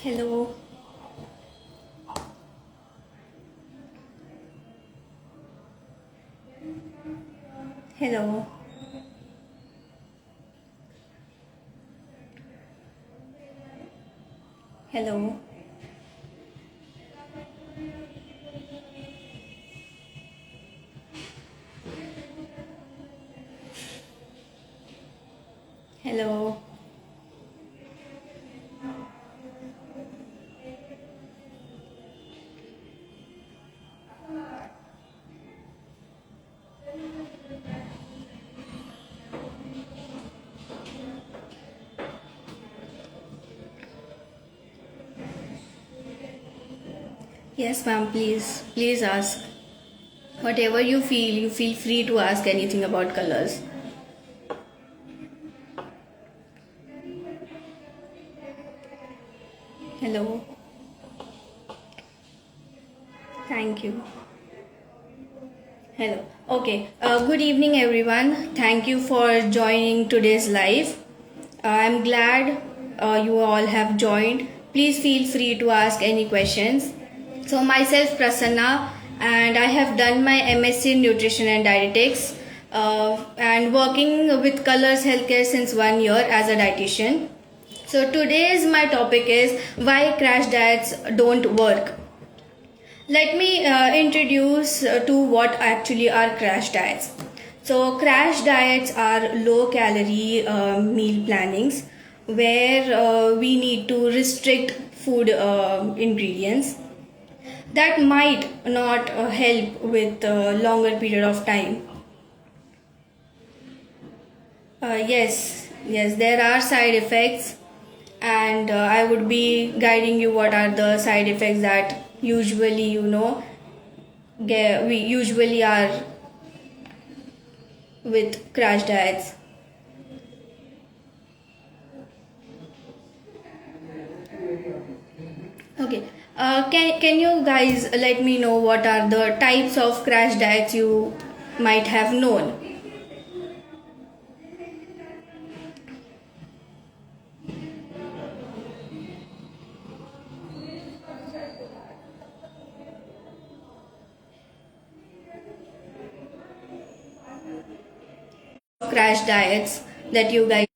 Hello. Hello. Hello. Hello. Yes, ma'am, please. Please ask. Whatever you feel free to ask anything about colors. Hello. Thank you. Hello. Okay. Good evening, everyone. Thank you for joining today's live. I'm glad you all have joined. Please feel free to ask any questions. So, myself Prasanna, and I have done my MSc in Nutrition and Dietetics, and working with Colors Healthcare since 1 year as a dietitian. So, today's my topic is why crash diets don't work. Let me introduce to what actually are crash diets. So, crash diets are low calorie meal plannings where we need to restrict food ingredients that might not help with a longer period of time. Yes, there are side effects, and I would be guiding you what are the side effects that usually we usually are with crash diets. Okay. Can you guys let me know what are the types of crash diets you might have known? Crash diets that you guys.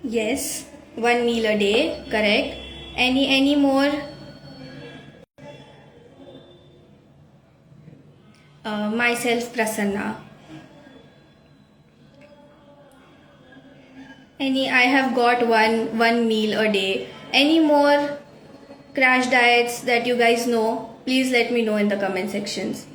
Yes, one meal a day, correct. Any more? Myself Prasanna. I have got one meal a day. Any more crash diets that you guys know? Please let me know in the comment sections.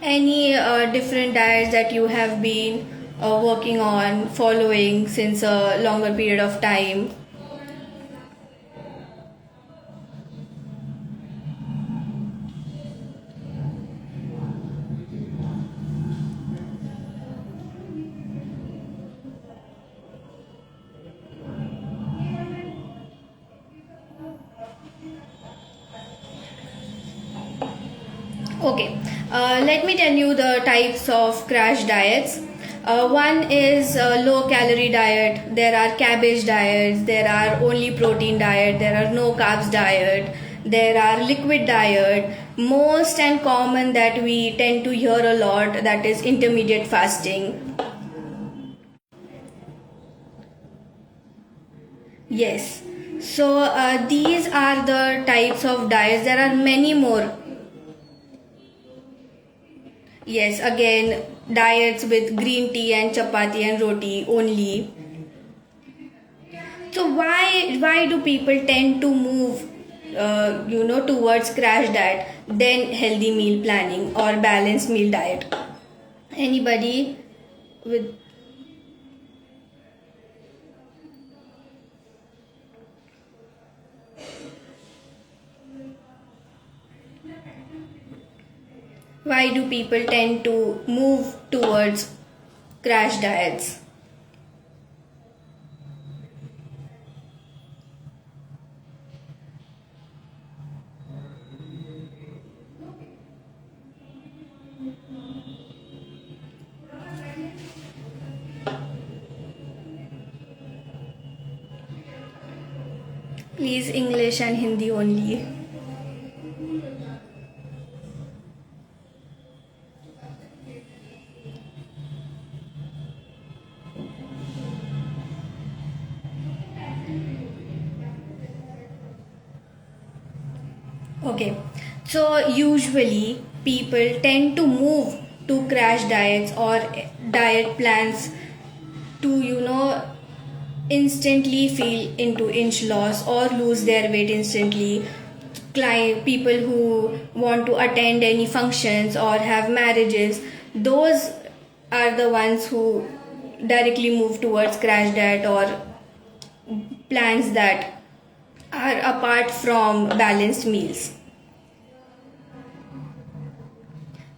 Any different diets that you have been working on, following since a longer period of time? Okay, let me tell you the types of crash diets. One is low calorie diet. There are cabbage diets. There are only protein diet. There are no carbs diet. there are liquid diet. Most and common that we tend to hear a lot, that is intermediate fasting. Yes. So these are the types of diets. There are many more. Yes, again, diets with green tea and chapati and roti only. So why do people tend to move towards crash diet than healthy meal planning or balanced meal diet? Anybody with why do people tend to move towards crash diets? Please English and Hindi only. Okay, so usually people tend to move to crash diets or diet plans to instantly feel into inch loss or lose their weight instantly. People who want to attend any functions or have marriages, those are the ones who directly move towards crash diet or plans that are apart from balanced meals.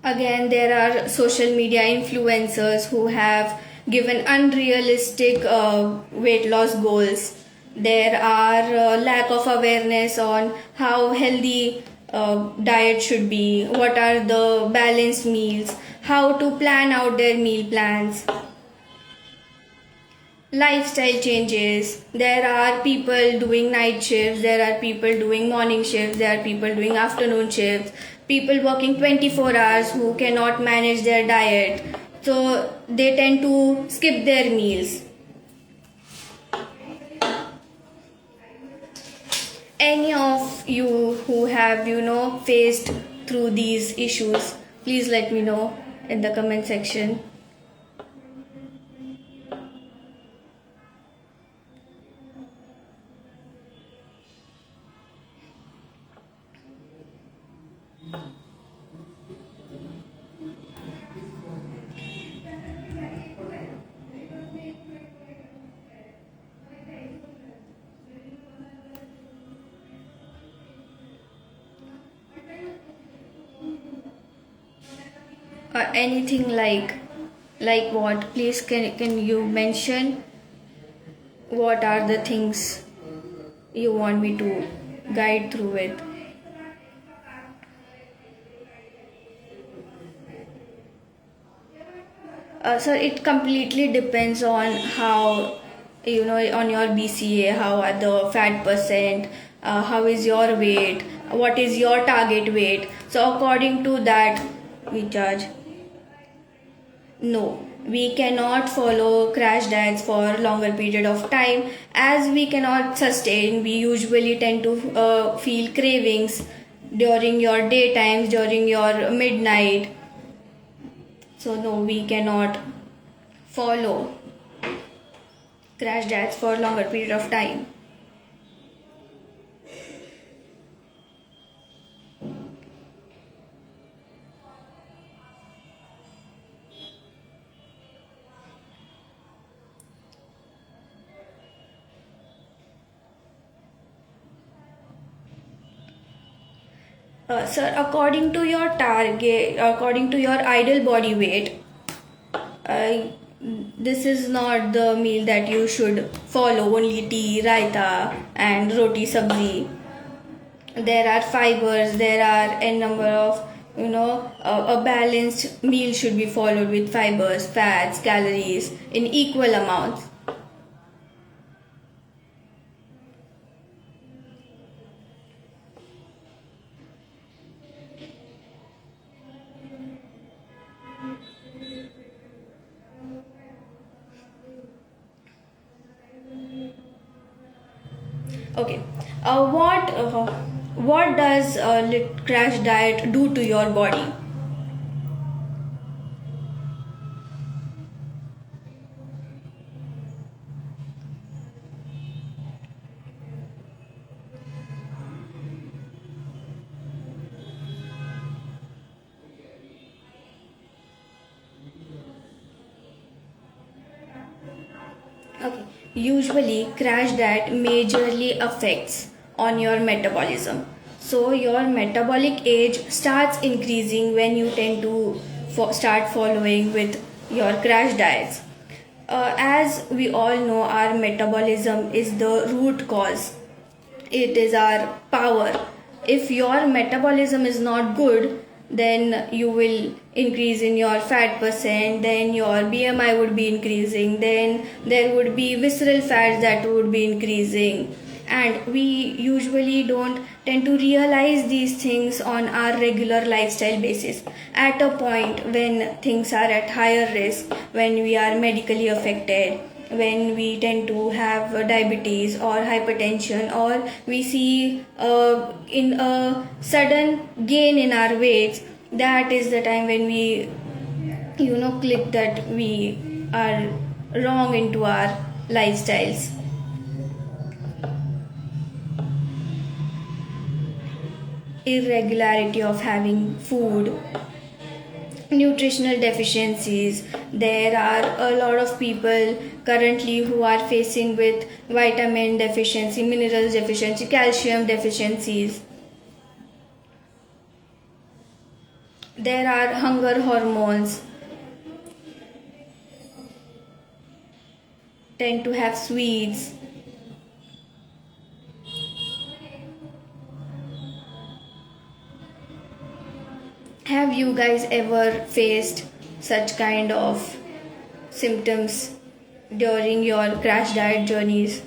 Again, there are social media influencers who have given unrealistic weight loss goals. There are lack of awareness on how healthy diet should be, what are the balanced meals, how to plan out their meal plans. Lifestyle changes. There are people doing night shifts, there are people doing morning shifts, there are people doing afternoon shifts, people working 24 hours who cannot manage their diet, so they tend to skip their meals. Any of you who have faced through these issues, please let me know in the comment section. Anything like what? Please can you mention what are the things you want me to guide through with? Sir, it completely depends on how on your BCA, how are the fat percent, how is your weight, what is your target weight. So according to that we charge. No, we cannot follow crash diets for longer period of time as we cannot sustain. We usually tend to feel cravings during your daytimes, during your midnight. So no, we cannot follow crash diets for longer period of time. Sir, according to your target, according to your ideal body weight, uh, this is not the meal that you should follow. Only tea, raita, and roti sabzi. There are fibers. There are a number of a balanced meal should be followed with fibers, fats, calories in equal amounts. Okay. What does crash diet do to your body? Okay. Usually, crash diet majorly affects on your metabolism. So your metabolic age starts increasing when you tend to start following with your crash diets. As we all know, our metabolism is the root cause. It is our power. If your metabolism is not good, then you will increase in your fat percent, then your BMI would be increasing, then there would be visceral fats that would be increasing. And we usually don't tend to realize these things on our regular lifestyle basis. At a point when things are at higher risk, when we are medically affected, when we tend to have diabetes or hypertension, or we see in a sudden gain in our weights, that is the time when we click that we are wrong into our lifestyles. Irregularity of having food, nutritional deficiencies. There are a lot of people currently who are facing with vitamin deficiency, minerals deficiency, calcium deficiencies. There are hunger hormones, tend to have sweets. Have you guys ever faced such kind of symptoms during your crash diet journeys?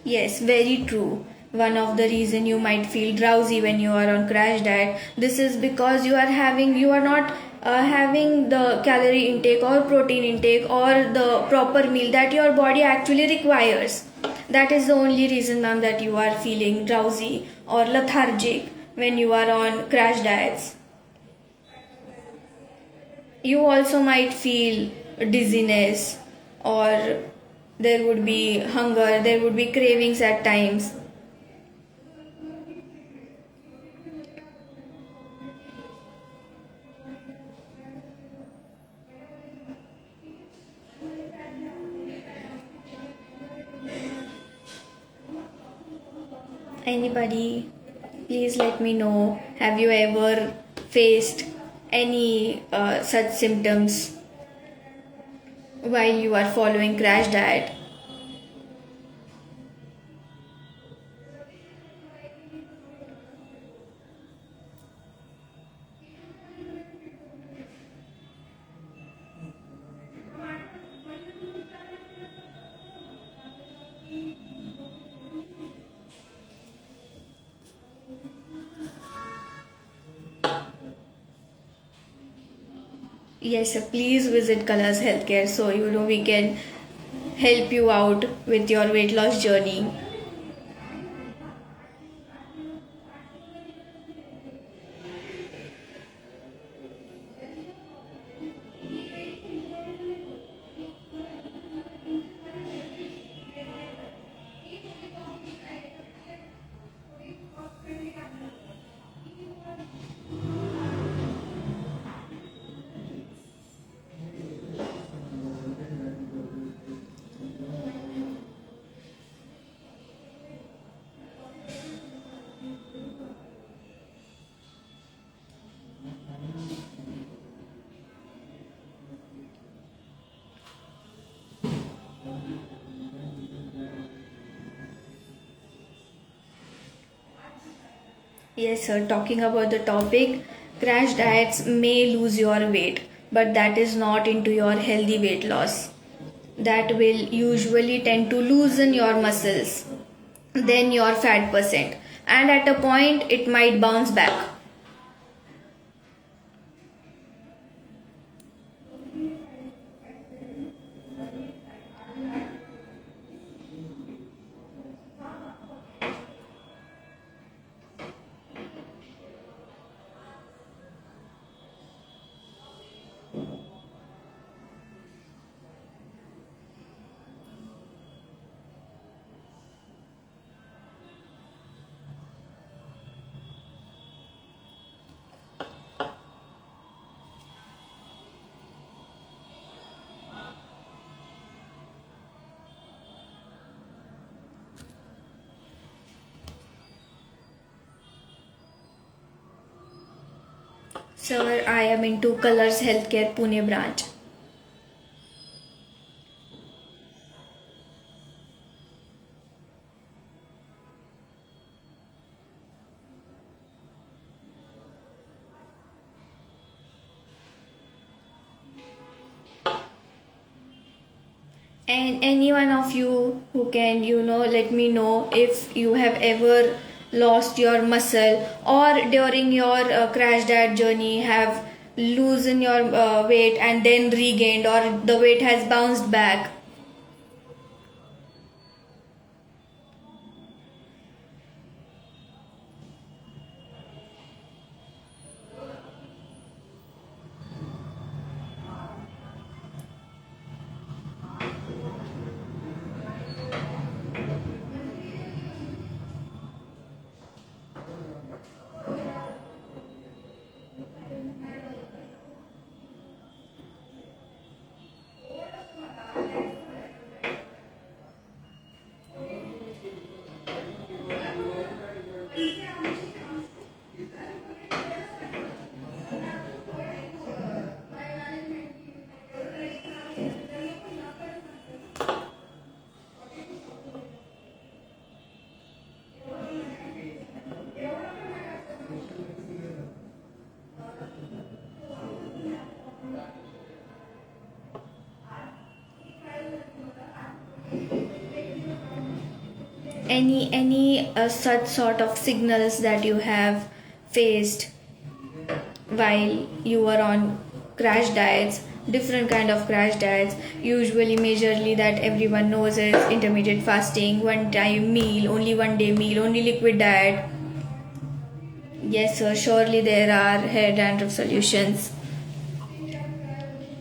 Yes, very true. One of the reason you might feel drowsy when you are on crash diet, this is because you are not having the calorie intake or protein intake or the proper meal that your body actually requires. That is the only reason, ma'am, that you are feeling drowsy or lethargic when you are on crash diets. You also might feel dizziness, or there would be hunger, there would be cravings at times. Anybody, please let me know. Have you ever faced any such symptoms while you are following crash diet? Yes, sir, please visit Colors Healthcare so we can help you out with your weight loss journey. Yes, sir. Talking about the topic, crash diets may lose your weight, but that is not into your healthy weight loss. That will usually tend to loosen your muscles, then your fat percent, and at a point it might bounce back. Sir, I am into Colors Healthcare Pune branch. And any one of you who can, let me know if you have ever lost your muscle or during your crash diet journey have loosened your weight and then regained, or the weight has bounced back. Any such sort of signals that you have faced while you were on crash diets, different kind of crash diets, usually majorly that everyone knows is intermittent fasting, one time meal, only one day meal, only liquid diet. Yes, sir, surely there are hair dandruff solutions.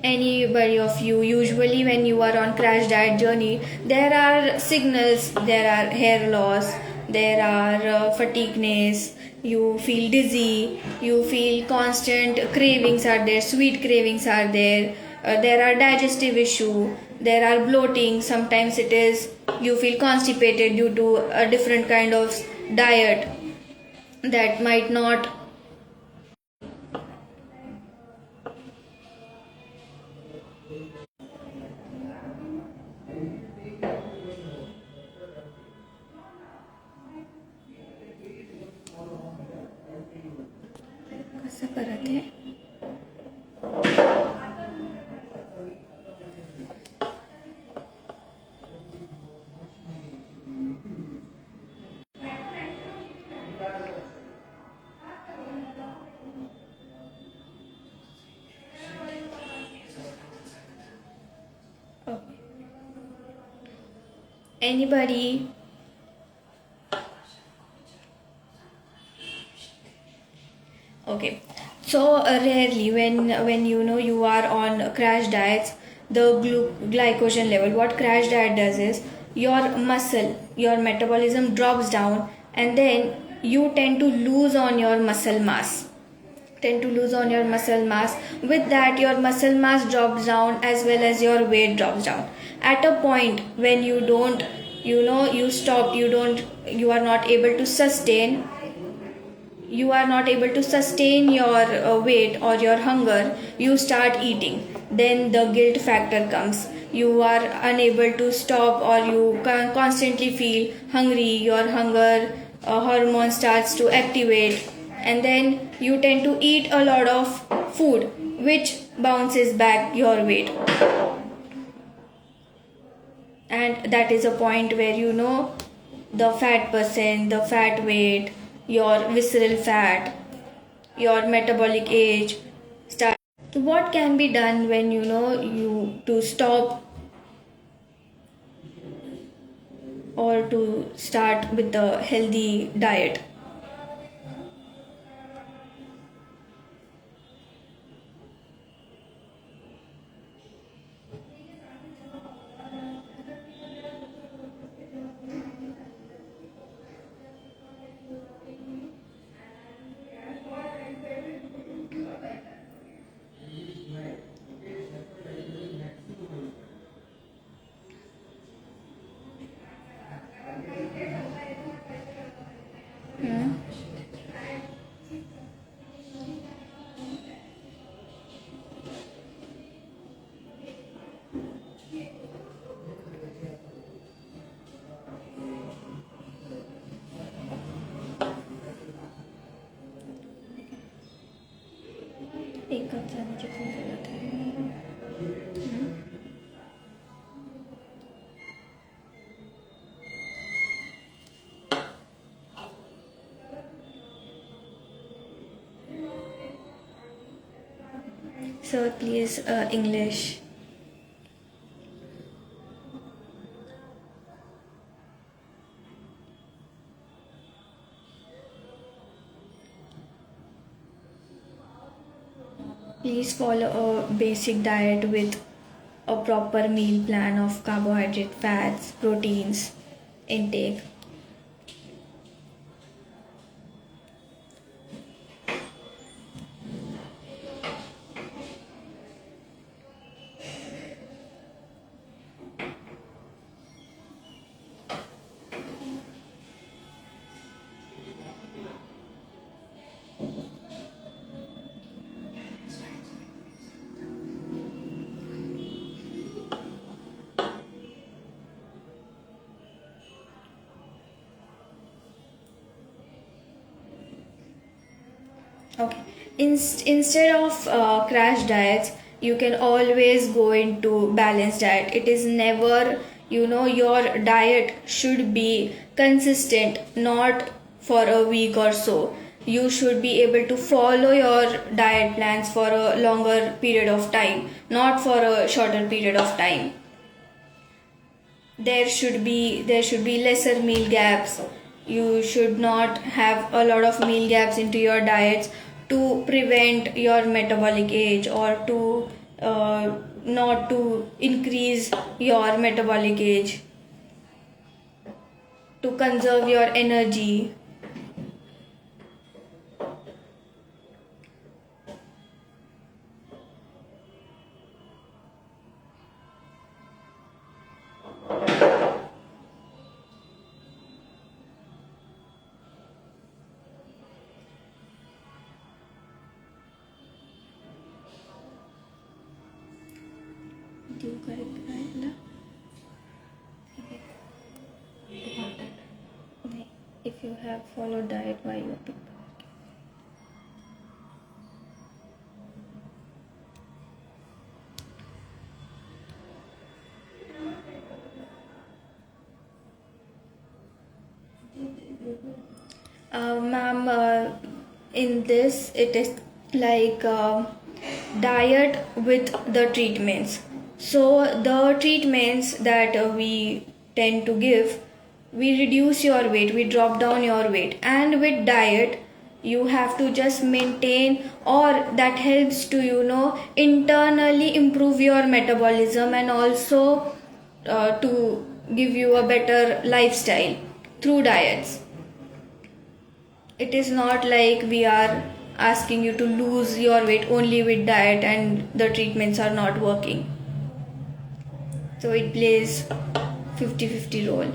Anybody of you, usually when you are on crash diet journey, there are signals, there are hair loss, there are fatigueness, you feel dizzy, you feel constant cravings are there, sweet cravings are there, there are digestive issue, there are bloating, sometimes it is you feel constipated due to a different kind of diet that might not. कसं करत आहे. Anybody? Okay. So rarely when you are on crash diets, the glycogen level, what crash diet does is your muscle, your metabolism drops down, and then you tend to lose on your muscle mass. Tend to lose on your muscle mass. With that, your muscle mass drops down as well as your weight drops down. At a point when you don't, you stop, you are not able to sustain, your weight or your hunger, you start eating, then the guilt factor comes, you are unable to stop, or you constantly feel hungry, your hunger hormone starts to activate, and then you tend to eat a lot of food which bounces back your weight. And that is a point where the fat percent, the fat weight, your visceral fat, your metabolic age start. What can be done when you to stop or to start with a healthy diet? Hmm? एक cup चने कितनी जरूरत है? Sir, please, English. Please follow a basic diet with a proper meal plan of carbohydrate, fats, proteins intake. Okay. Instead of crash diets, you can always go into balanced diet. It is never, your diet should be consistent, not for a week or so. You should be able to follow your diet plans for a longer period of time, not for a shorter period of time. There should be lesser meal gaps. You should not have a lot of meal gaps into your diets to prevent your metabolic age, or to not to increase your metabolic age, to conserve your energy. Do you correct right? If you have followed diet, why you pick? Ma'am, in this it is like diet with the treatments. So the treatments that we tend to give, we reduce your weight, we drop down your weight, and with diet you have to just maintain, or that helps to internally improve your metabolism, and also to give you a better lifestyle through diets. It is not like we are asking you to lose your weight only with diet and the treatments are not working. So it plays 50-50 role.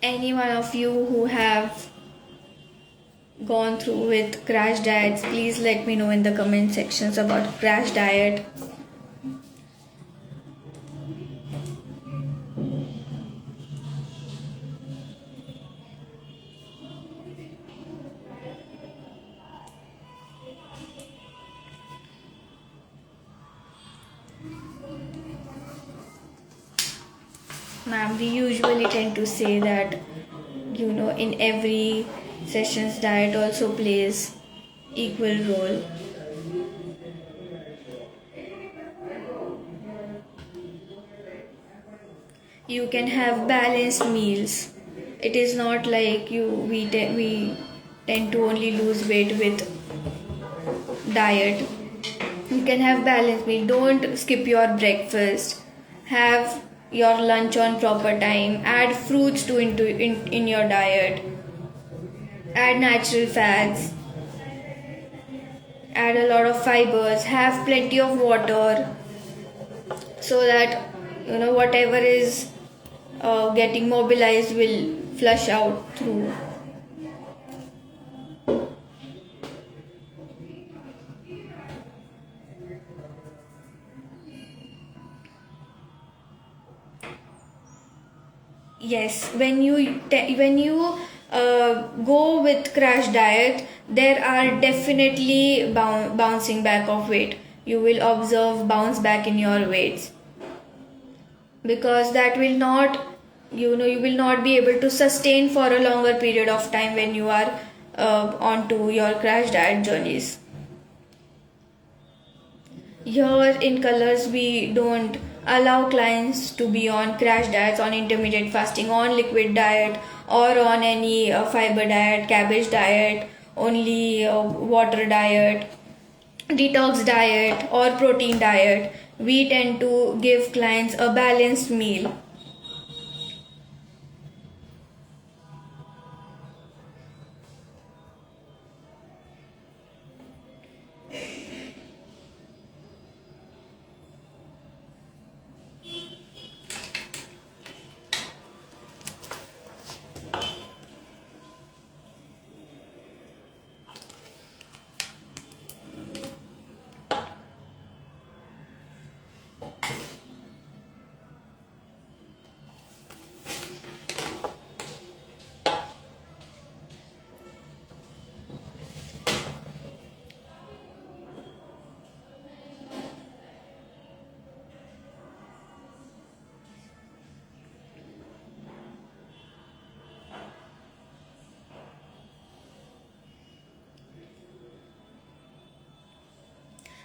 Any one of you who have gone through with crash diets, please let me know in the comment sections about crash diet. Ma'am, we usually tend to say that in every sessions diet also plays equal role. You can have balanced meals. It is not like we tend to only lose weight with diet. You can have balanced meal. Don't skip your breakfast. Have your lunch on proper time. Add fruits to in your diet. Add natural fats. Add a lot of fibers. Have plenty of water so that whatever is getting mobilized will flush out through. Yes, when you go with crash diet, there are definitely bouncing back of weight. You will observe bounce back in your weights because that will not you will not be able to sustain for a longer period of time when you are onto your crash diet journeys. Here in Colors, we don't allow clients to be on crash diets, on intermittent fasting, on liquid diet, or on any fiber diet, cabbage diet, only water diet, detox diet, or protein diet. We tend to give clients a balanced meal.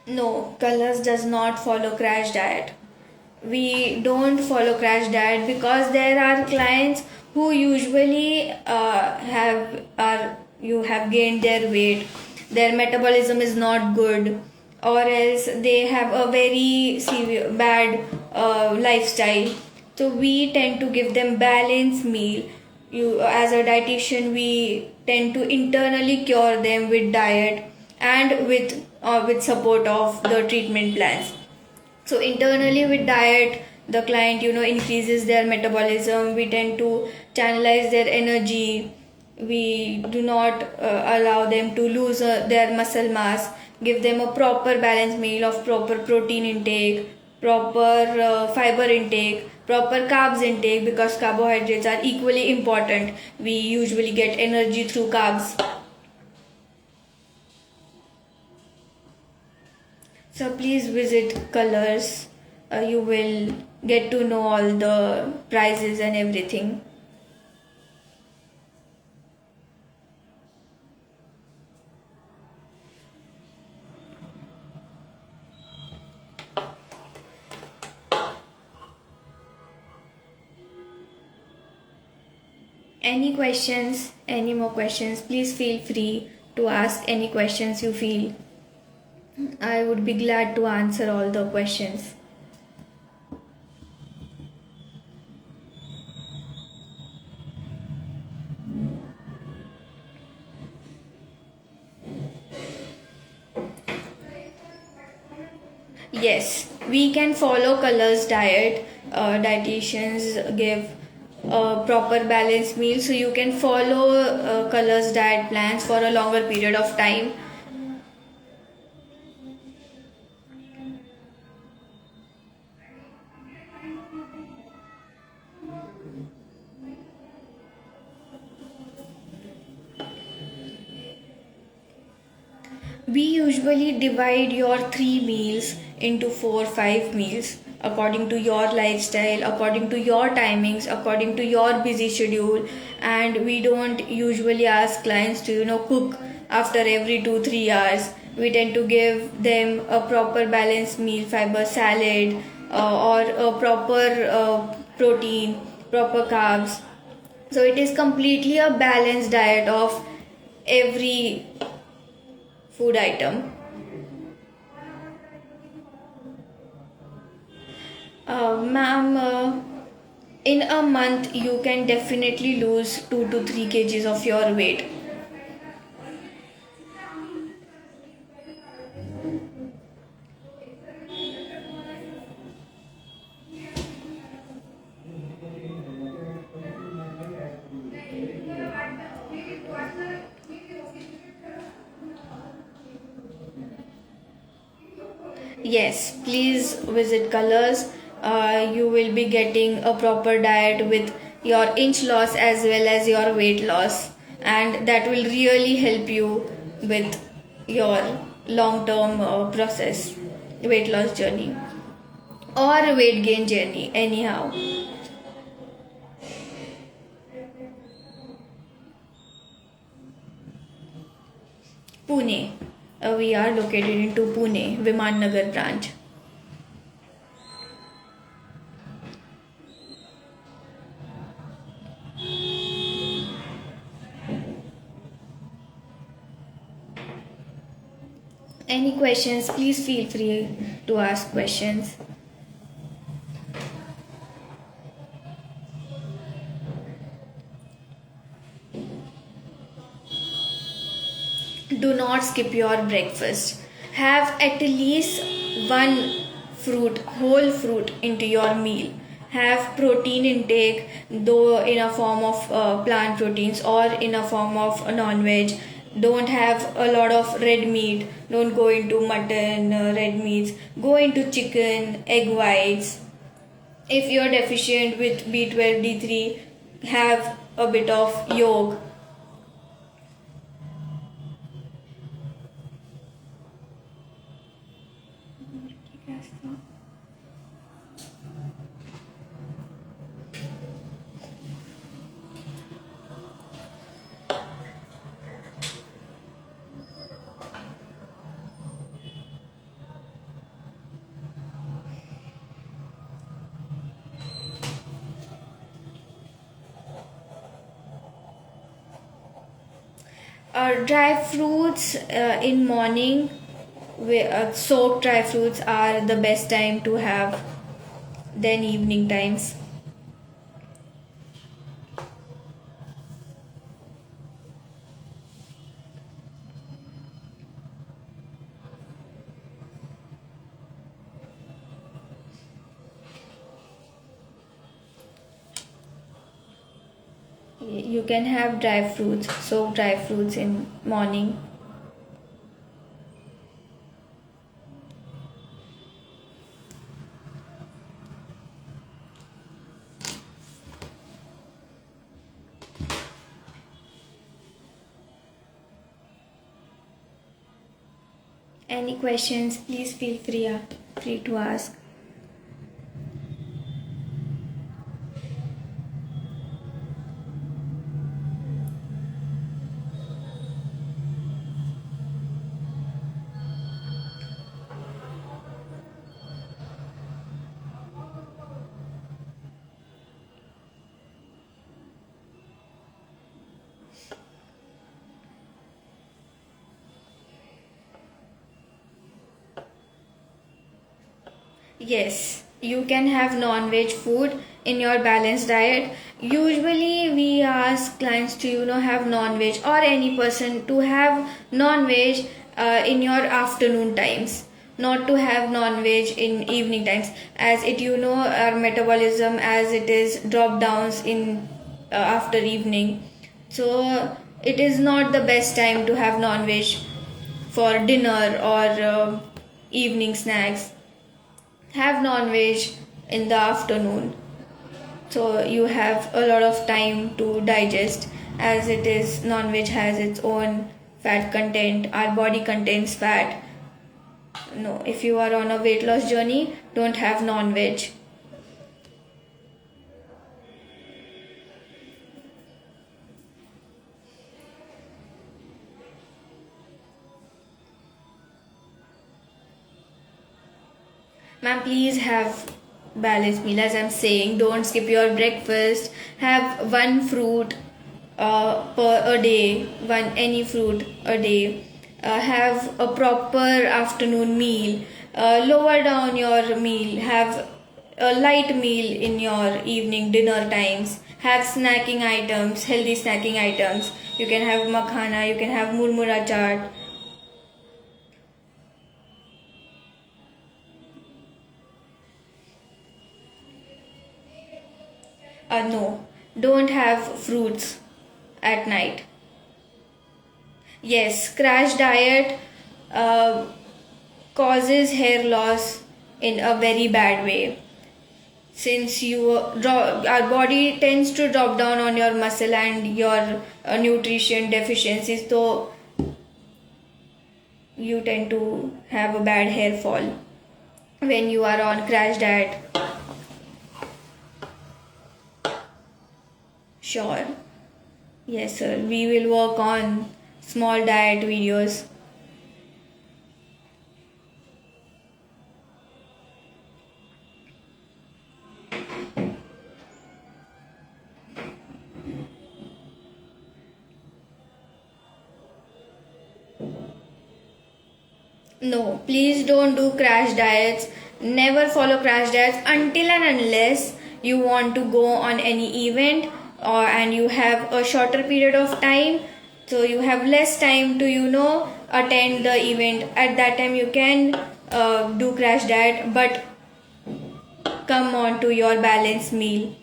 No, Colors does not follow crash diet. We don't follow crash diet because there are clients who usually have gained their weight, their metabolism is not good, or else they have a very severe bad lifestyle. So we tend to give them balanced meal. You as a dietitian, we tend to internally cure them with diet and with support of the treatment plans. So internally with diet, the client increases their metabolism. We tend to channelize their energy. We do not allow them to lose their muscle mass. Give them a proper balanced meal of proper protein intake, proper fiber intake, proper carbs intake, because carbohydrates are equally important. We usually get energy through carbs. So please visit Colors. You will get to know all the prices and everything. Any questions, any more questions, please feel free to ask any questions you feel. I would be glad to answer all the questions. Yes, we can follow Colors diet. Dietitians give a proper balanced meal so you can follow colors diet plans for a longer period of time. We usually divide your 3 meals into 4 5 meals according to your lifestyle, according to your timings, according to your busy schedule, and we don't usually ask clients to cook after every 2 3 hours. We tend to give them a proper balanced meal, fiber salad, or a proper protein, proper carbs. So it is completely a balanced diet of every food item. Ma'am, in a month you can definitely lose 2 to 3 kgs of your weight. Yes, please visit Colors. You will be getting a proper diet with your inch loss as well as your weight loss, and that will really help you with your long term process, weight loss journey or weight gain journey, anyhow. Pune. We are located into Pune, Viman Nagar branch. Any questions, please feel free to ask questions. Do not skip your breakfast. Have at least one fruit, whole fruit, into your meal. Have protein intake, though in a form of plant proteins or in a form of non-veg. Don't have a lot of red meat. Don't go into mutton, red meats. Go into chicken, egg whites. If you're deficient with B12, D3, have a bit of yolk. Dry fruits in morning, soaked dry fruits are the best time to have than evening times. You can have dry fruits, soaked dry fruits in morning. Any questions, please feel free to ask. Yes, you can have non-veg food in your balanced diet. Usually we ask clients to have non-veg, or any person to have non-veg in your afternoon times. not to have non-veg in evening times, as it, our metabolism as it is drop downs in after evening. So it is not the best time to have non-veg for dinner or evening snacks. Have non-veg in the afternoon, so you have a lot of time to digest, as it is non-veg has its own fat content. Our body contains fat. No, if you are on a weight loss journey, don't have non-veg. Ma'am, please have balanced meal. As I'm saying, don't skip your breakfast. Have one fruit per a day, one any fruit a day. Have a proper afternoon meal. Lower down your meal. Have a light meal in your evening dinner times. Have snacking items, healthy snacking items. You can have makhana, you can have murmura chaat. No, don't have fruits at night. Yes, crash diet uh, causes hair loss in a very bad way. Since our body tends to drop down on your muscle and your nutrition deficiencies, so you tend to have a bad hair fall when you are on crash diet. Sure. Yes, sir. We will work on small diet videos. No, please don't do crash diets. Never follow crash diets until and unless you want to go on any event, or and you have a shorter period of time, so you have less time to attend the event. At that time you can do crash diet, but come on to your balanced meal.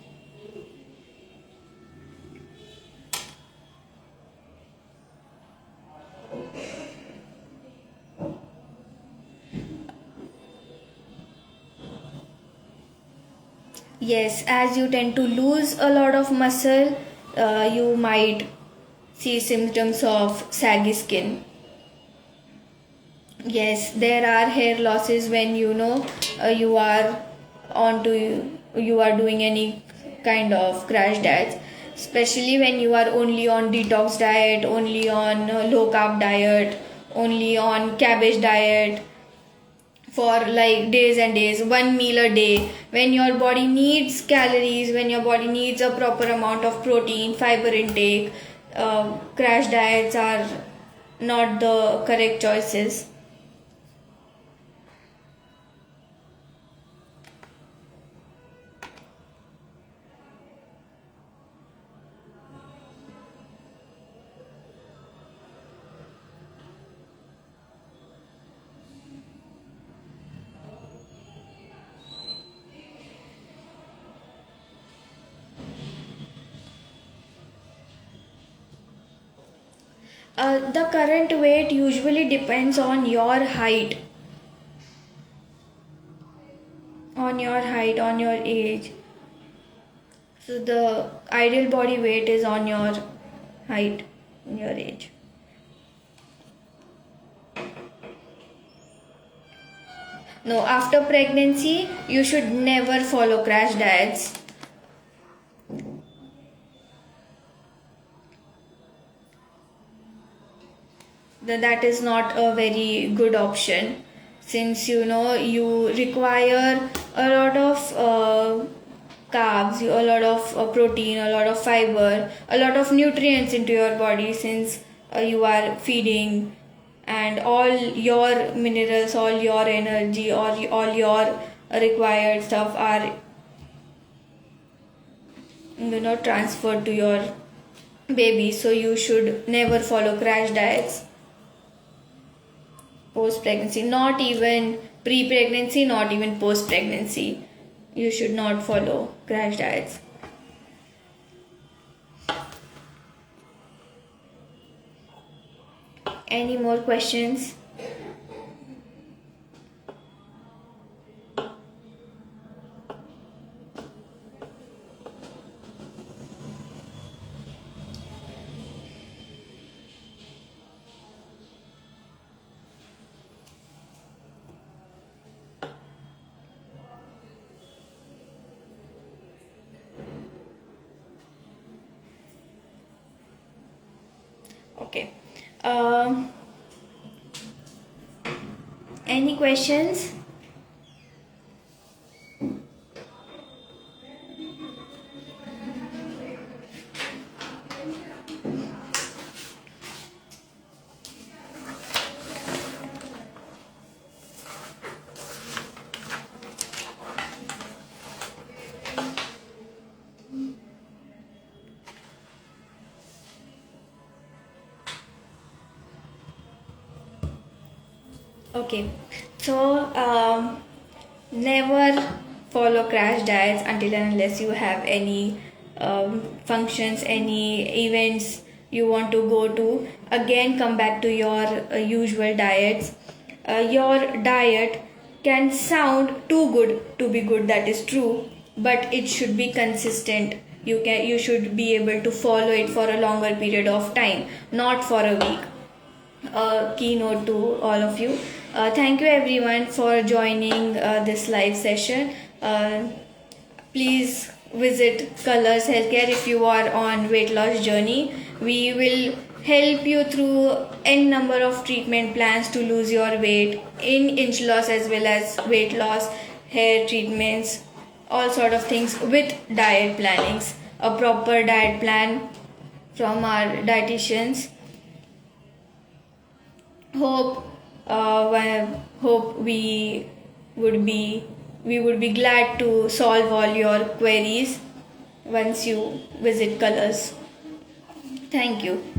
Yes, as you tend to lose a lot of muscle, you might see symptoms of saggy skin. Yes, there are hair losses when you are onto you are doing any kind of crash diets, especially when you are only on detox diet, only on low carb diet, only on cabbage diet for like days and days, one meal a day, when your body needs calories, when your body needs a proper amount of protein, fiber intake. Crash diets are not the correct choices. The current weight usually depends on your age. So the ideal body weight is on your height, your age. No, after pregnancy, you should never follow crash diets. That is not a very good option, since you require a lot of carbs, a lot of protein, a lot of fiber, a lot of nutrients into your body, since you are feeding, and all your minerals, all your energy, or all your required stuff are transferred to your baby. So you should never follow crash diets. Post pregnancy, not even pre pregnancy, not even post pregnancy. You should not follow crash diets. Any more questions? Okay. Any questions? Okay, so never follow crash diets until and unless you have any functions, any events you want to go to. Again, come back to your usual diets. Your diet can sound too good to be good, that is true, but it should be consistent. You should be able to follow it for a longer period of time, not for a week. Keynote to all of you. Thank you everyone for joining this live session. Please visit Colors Healthcare if you are on weight loss journey. We will help you through n number of treatment plans to lose your weight, in inch loss as well as weight loss, hair treatments, all sort of things with diet plannings. A proper diet plan from our dietitians. Hope we would be glad to solve all your queries once you visit Colors. Thank you.